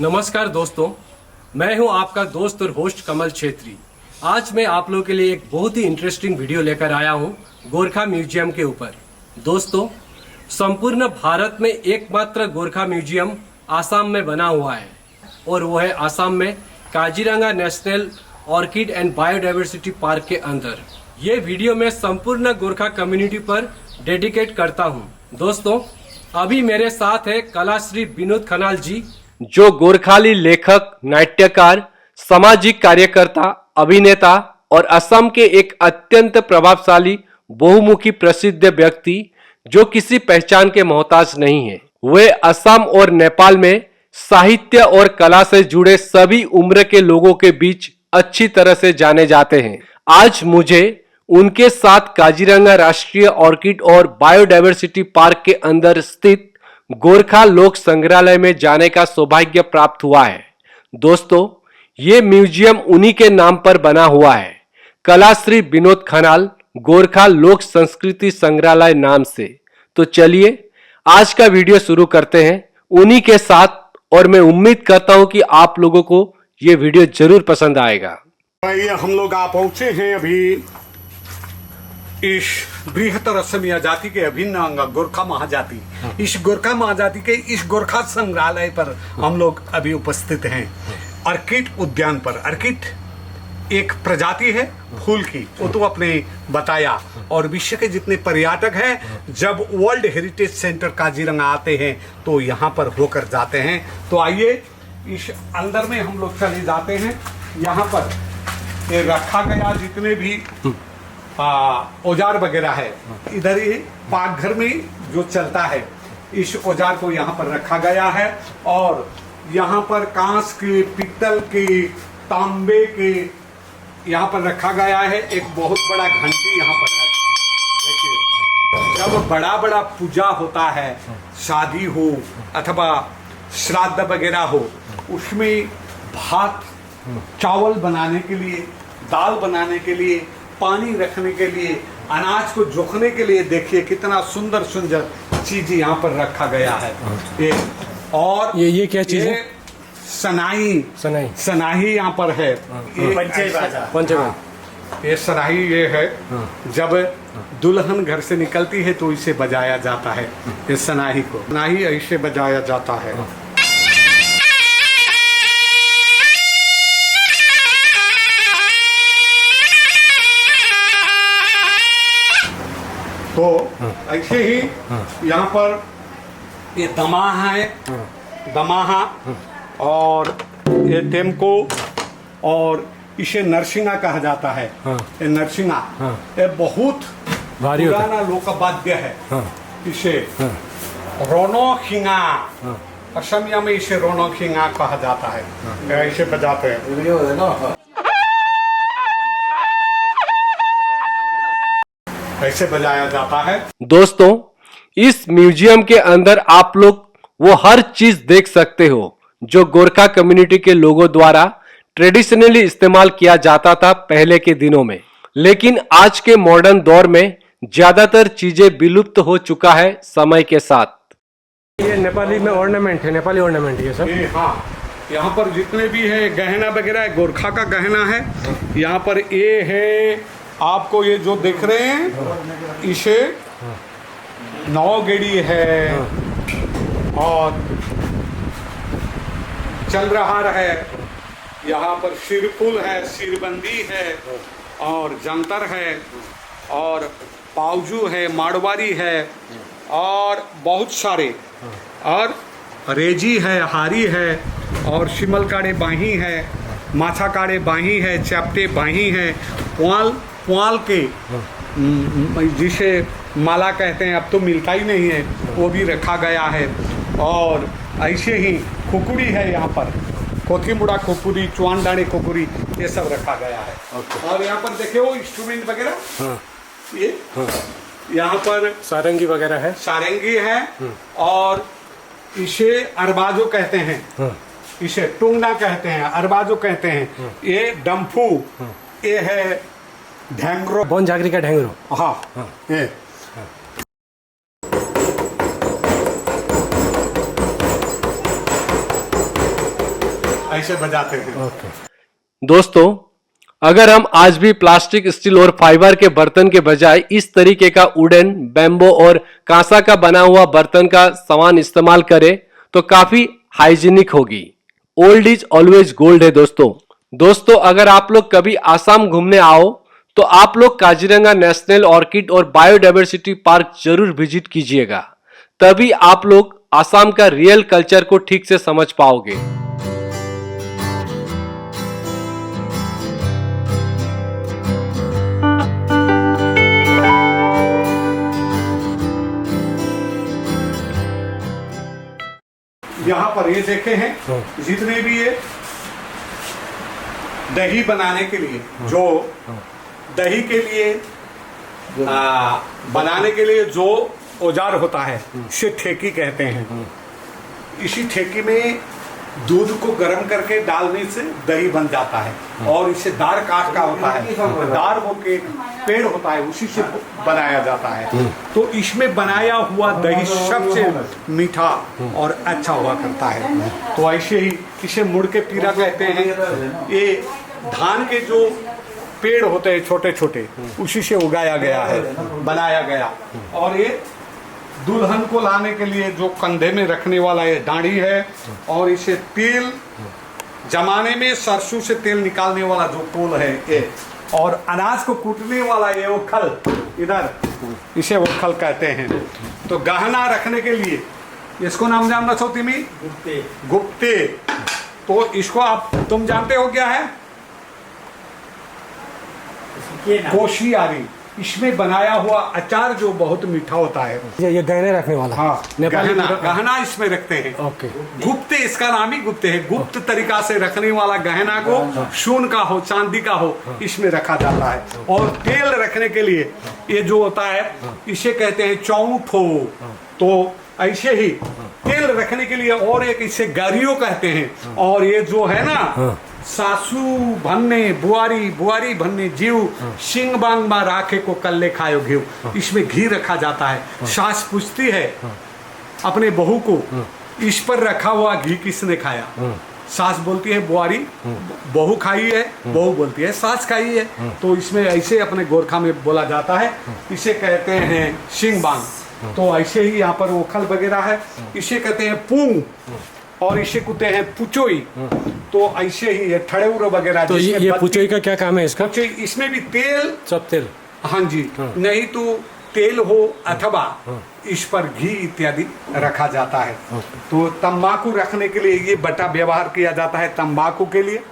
नमस्कार दोस्तों, मैं हूं आपका दोस्त और होस्ट कमल छेत्री। आज मैं आप लोगों के लिए एक बहुत ही इंटरेस्टिंग वीडियो लेकर आया हूं गोरखा म्यूजियम के ऊपर। दोस्तों, संपूर्ण भारत में एकमात्र गोरखा म्यूजियम आसाम में बना हुआ है और वो है आसाम में Kaziranga national orchid and biodiversity park के अंदर। ये वीडियो मैं संपूर्ण गोरखा कम्युनिटी पर डेडिकेट करता हूँ। दोस्तों, अभी मेरे साथ है कलाश्री विनोद खनाल जी, जो गोरखाली लेखक, नाट्यकार, सामाजिक कार्यकर्ता, अभिनेता और असम के एक अत्यंत प्रभावशाली बहुमुखी प्रसिद्ध व्यक्ति जो किसी पहचान के मोहताज नहीं है। वे असम और नेपाल में साहित्य और कला से जुड़े सभी उम्र के लोगों के बीच अच्छी तरह से जाने जाते हैं। आज मुझे उनके साथ काजीरंगा राष्ट्रीय ऑर्किड और बायोडाइवर्सिटी पार्क के अंदर स्थित गोरखा लोक संग्रहालय में जाने का सौभाग्य प्राप्त हुआ है। दोस्तों, ये म्यूजियम उन्हीं के नाम पर बना हुआ है, कलाश्री विनोद खनाल गोरखा लोक संस्कृति संग्रहालय नाम से। तो चलिए आज का वीडियो शुरू करते हैं उन्हीं के साथ, और मैं उम्मीद करता हूं कि आप लोगों को ये वीडियो जरूर पसंद आएगा। हम लोग आ पहुंचे हैं अभी इस बृहत्तर असमिया जाति के अभिन्न अंग गोरखा महाजाति, इस गोरखा महाजाति के इस गोरखा संग्रहालय पर हम लोग अभी उपस्थित हैं। ऑर्किड उद्यान पर। ऑर्किड एक प्रजाति है फूल की, वो तो आपने बताया। और विश्व के जितने पर्यटक हैं जब वर्ल्ड हेरिटेज सेंटर काजीरंगा आते हैं तो यहाँ पर होकर जाते हैं। तो आइए इस अंदर में हम लोग चले जाते हैं। यहाँ पर ये रखा गया जितने भी औजार वगैरह है, इधर ही पाकघर में जो चलता है इस औजार को यहाँ पर रखा गया है। और यहाँ पर कांच के, पीतल के, तांबे के यहाँ पर रखा गया है। एक बहुत बड़ा घंटी यहाँ पर है। देखिए, जब बड़ा बड़ा पूजा होता है, शादी हो अथवा श्राद्ध वगैरह हो, उसमें भात चावल बनाने के लिए, दाल बनाने के लिए, पानी रखने के लिए, अनाज को जोखने के लिए, देखिए कितना सुंदर सुंदर चीज यहाँ पर रखा गया है। और ये क्या चीज है? सनाही यहाँ पर है। ये सनाही ये है। जब दुल्हन घर से निकलती है तो इसे बजाया जाता है। ये सनाही को सनाही ऐसे बजाया जाता है। तो ऐसे ही यहाँ पर ये दमाहा है, दमाहा, और ये टेमको, और इसे नरसिंगा कहा जाता है। ये नरसिंगा ये बहुत पुराना लोकवाद्य है। इसे रोनोखिंगा, असमिया में इसे रोनोखिंगा कहा जाता है। ऐसे बजाते हैं, ऐसे बजाया जाता है। दोस्तों, इस म्यूजियम के अंदर आप लोग वो हर चीज देख सकते हो जो गोरखा कम्युनिटी के लोगों द्वारा ट्रेडिशनली इस्तेमाल किया जाता था पहले के दिनों में। लेकिन आज के मॉडर्न दौर में ज्यादातर चीजें विलुप्त हो चुका है समय के साथ। ये नेपाली में ऑर्नामेंट है, नेपाली ऑर्नामेंट ये सब। हाँ, यहाँ पर जितने भी है गहना वगैरह गोरखा का गहना है। यहाँ पर ये है, आपको ये जो देख रहे हैं इसे नौगेड़ी है, और चल रहा है। यहाँ पर सिरफुल है, सिरबंदी है, और जंतर है, और पाउजू है, मारवाड़ी है, और बहुत सारे, और रेजी है, हारी है, और शिमल काड़े बाही है, माछा काड़े बाही है, चैप्टे बाही है, पुआल के जिसे माला कहते हैं, अब तो मिलता ही नहीं है, वो भी रखा गया है। और ऐसे ही खुकुरी है यहाँ पर, कोथिमुड़ा खुकुरी, चुआनडाणी खुकुरी, ये सब रखा गया है। और यहाँ पर देखिए वो इंस्ट्रूमेंट वगैरह, ये यहाँ पर सारंगी वगैरह है, सारंगी है, और इसे अरबाजो कहते हैं, इसे टुंगना कहते हैं, अरबाजो कहते हैं। ये डम्फू, ये है ढेंगरो, बन जागरी का ढेंगरो। हाँ, ये ऐसे बजाते हैं। दोस्तों, अगर हम आज भी प्लास्टिक, स्टील और फाइबर के बर्तन के बजाय इस तरीके का वुडन, बैम्बो और कांसा का बना हुआ बर्तन का सामान इस्तेमाल करें तो काफी हाइजीनिक होगी। ओल्ड इज ऑलवेज गोल्ड है दोस्तों, अगर आप लोग कभी आसाम घूमने आओ तो आप लोग काजीरंगा नेशनल ऑर्किड और बायोडायवर्सिटी पार्क जरूर विजिट कीजिएगा, तभी आप लोग आसाम का रियल कल्चर को ठीक से समझ पाओगे। यहाँ पर ये देखे हैं जितने भी ये दही बनाने के लिए, जो दही के लिए बनाने के लिए जो औजार होता है इसे ठेकी कहते हैं। इसी ठेकी में दूध को गर्म करके डालने से दही बन जाता है और इसे दार काठ का होता है, दार वो के पेड़ होता है उसी से बनाया जाता है। तो इसमें बनाया हुआ दही सबसे मीठा और अच्छा हुआ करता है। तो ऐसे ही इसे मुड़ के पीरा कहते हैं। ये धान के जो पेड़ होते हैं छोटे छोटे उसी से उगाया गया है, बनाया गया। और ये दुल्हन को लाने के लिए जो कंधे में रखने वाला ये डांडी है, और इसे तेल जमाने में सरसों से तेल निकालने वाला जो कोल है ये, और अनाज को कूटने वाला ये ओखल, इधर इसे ओखल कहते हैं। तो गहना रखने के लिए इसको नाम जानना चाहती मी गुप्ते। तो इसको आप तुम जानते हो क्या है? कोशियारी। इसमें बनाया हुआ अचार जो बहुत मीठा होता है। ये गहने रखने वाला। हाँ, गहना इसमें रखते हैं। ओके। गुप्त, इसका नाम ही गुप्त है। गुप्त तरीका से रखने वाला गहना को सोन का हो, चांदी का हो, इसमें रखा जाता है। और तेल रखने के लिए ये जो होता है इसे कहते हैं चौमुठो। तो ऐसे ही तेल रखने के लिए और एक इसे गारियो कहते हैं। और ये जो है ना सासू भन्ने बुआरी, बुआरी भन्ने जीव, सिंह बांग मा राखे को कल्ले खायो घीव। इसमें घी रखा जाता है। सास पूछती है अपने बहू को, इस पर रखा हुआ घी किसने खाया? सास बोलती है बुआरी, बहू खाई है, बहू बोलती है सास खाई है। तो इसमें ऐसे अपने गोरखा में बोला जाता है। इसे कहते हैं सिंह बांग। तो ऐसे ही यहाँ पर ओखल वगैरह है, इसे कहते हैं पूंग, और इसे कहते हैं पुचोई। तो ऐसे ही ठड़ेउर वगैरह। तो ये पुचोई का क्या काम है इसका? इसमें भी तेल, सब तेल। हाँ जी। नहीं तो तेल हो अथवा इस पर घी इत्यादि रखा जाता है। तो तंबाकू रखने के लिए ये बटा व्यवहार किया जाता है तंबाकू के लिए।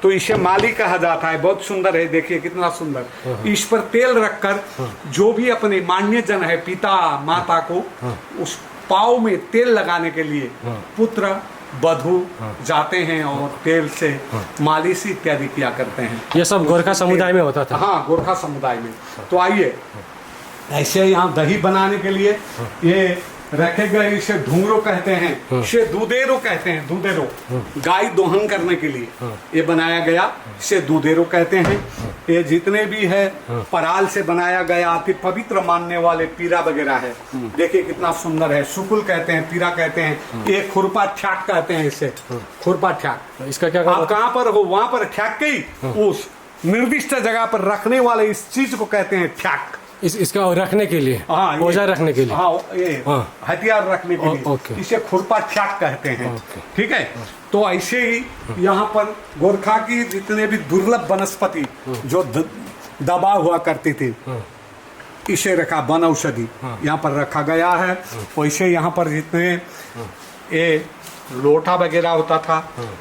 तो इसे माली कहा जाता है। बहुत सुंदर है, देखिए कितना सुंदर। इस पर तेल रखकर जो भी अपने मान्य जन है, पिता माता को, उस पाव में तेल लगाने के लिए पुत्र वधू जाते हैं और तेल से मालिश इत्यादि किया करते हैं। ये सब गोरखा समुदाय में होता था। हाँ, गोरखा समुदाय में। तो आइए, ऐसे यहाँ दही बनाने के लिए ये रखे गए, इसे ढूंगरो कहते हैं, इसे दूधेरो कहते हैं। दूधेरो गाय दोहन करने के लिए ये बनाया गया, इसे दूधेरो कहते हैं। ये जितने भी है पराल से बनाया गया अति पवित्र मानने वाले पीरा वगैरह है। देखिए कितना सुंदर है। सुकुल कहते हैं, पीरा कहते हैं। ये खुरपा ठ्याक कहते हैं इसे, खुरपा ठ्याक। इसका क्या आप कहाँ पर हो वहां पर ठ्याक के उस निर्दिष्ट जगह पर रखने वाले इस चीज को कहते हैं ठ्याक। इसका रखने के लिए, हाँ, औजार रखने के लिए, हाँ, ये हथियार रखने के लिए ओके। इसे खुरपा ठ्याक कहते हैं। ठीक है। तो ऐसे ही यहाँ पर गोरखा की जितने भी दुर्लभ वनस्पति जो दबा हुआ करती थी, इसे रखा वन औषधि यहाँ पर रखा गया है। वैसे यहाँ पर जितने ये लोटा वगैरह होता था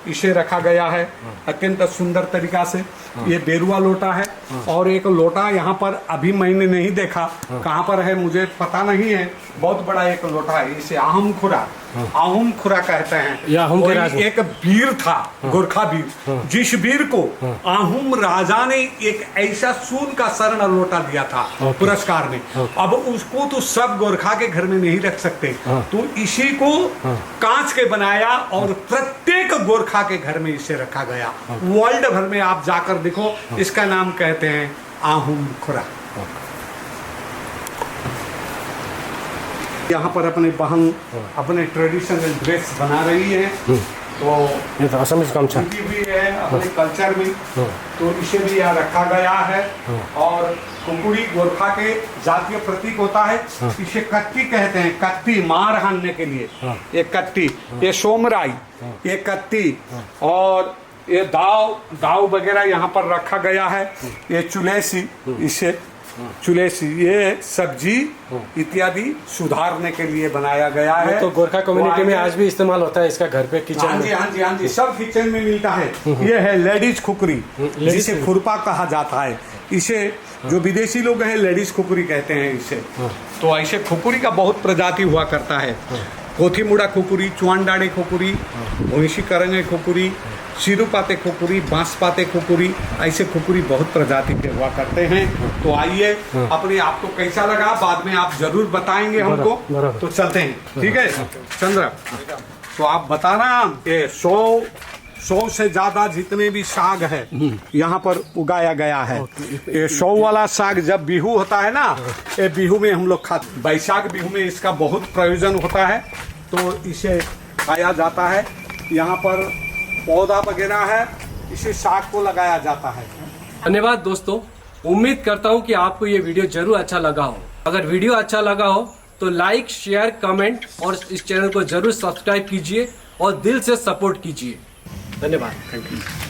इसे रखा गया है अत्यंत सुंदर तरीका से। ये बेरुआ लोटा है। और एक लोटा यहाँ पर अभी मैंने नहीं देखा, कहाँ पर है मुझे पता नहीं है। बहुत बड़ा एक लोटा है, इसे आहम खुरा कहते हैं। एक वीर था, गोरखा वीर, जिस वीर को आहूम राजा ने एक ऐसा सोन का स्वर्ण लोटा दिया था पुरस्कार में। अब उसको तो सब गोरखा के घर में नहीं रख सकते, तो इसी को कांच के बनाया और प्रत्येक गोरखा के घर में इसे रखा गया। वर्ल्ड भर में आप जाकर देखो, इसका नाम कहते हैं आहूम खुरा। यहाँ पर अपने बहन अपने ट्रेडिशनल ड्रेस बना रही है। तो ये तो असमीज गमछा उनकी भी है अपने कल्चर में, तो इसे भी यहाँ रखा गया है। और कुकुड़ी गोरखा के जातीय प्रतीक होता है। इसे कत्ती कहते हैं, कत्ती मार हानने के लिए। ये कत्ती, ये सोमराई, ये कत्ती, और ये दाव वगैरह यहाँ पर रखा गया है। ये चुलेसी, इसे चुलेसी, ये सब्जी इत्यादि सुधारने के लिए बनाया गया है। तो गोरखा कम्युनिटी में आज भी इस्तेमाल होता है इसका घर पे किचन हाँ जी, हाँ जी, हाँ जी, सब किचन में मिलता है। ये है लेडीज खुकरी, जिसे खुरपा कहा जाता है। इसे जो विदेशी लोग हैं लेडीज खुकरी कहते हैं इसे। तो ऐसे खुकुरी का बहुत प्रजाति हुआ करता है। कोथीमुड़ा खुकुरी, चुआंडाड़े खुकुरी, भैंसी करंगे खुकुरी, सिरुपाते खुकुरी, बांसपाते खुकुरी, ऐसे खुकुरी बहुत प्रजाति के हुआ करते हैं। तो आइए, अपने आपको कैसा लगा बाद में आप जरूर बताएंगे हमको। तो चलते हैं, ठीक है चंद्र, तो आप बताना। ये 100 से ज्यादा जितने भी साग है यहाँ पर उगाया गया है। ये 100 वाला साग जब बिहू होता है ना, ये बिहू में हम लोग खाते, बैसाख बिहू में इसका बहुत प्रयोजन होता है। तो इसे खाया जाता है। यहाँ पर पौधा वगैरह है, इसे साग को लगाया जाता है। धन्यवाद दोस्तों, उम्मीद करता हूँ कि आपको ये वीडियो जरूर अच्छा लगा हो। अगर वीडियो अच्छा लगा हो तो लाइक, शेयर, कमेंट और इस चैनल को जरूर सब्सक्राइब कीजिए और दिल से सपोर्ट कीजिए। धन्यवाद। Thank you.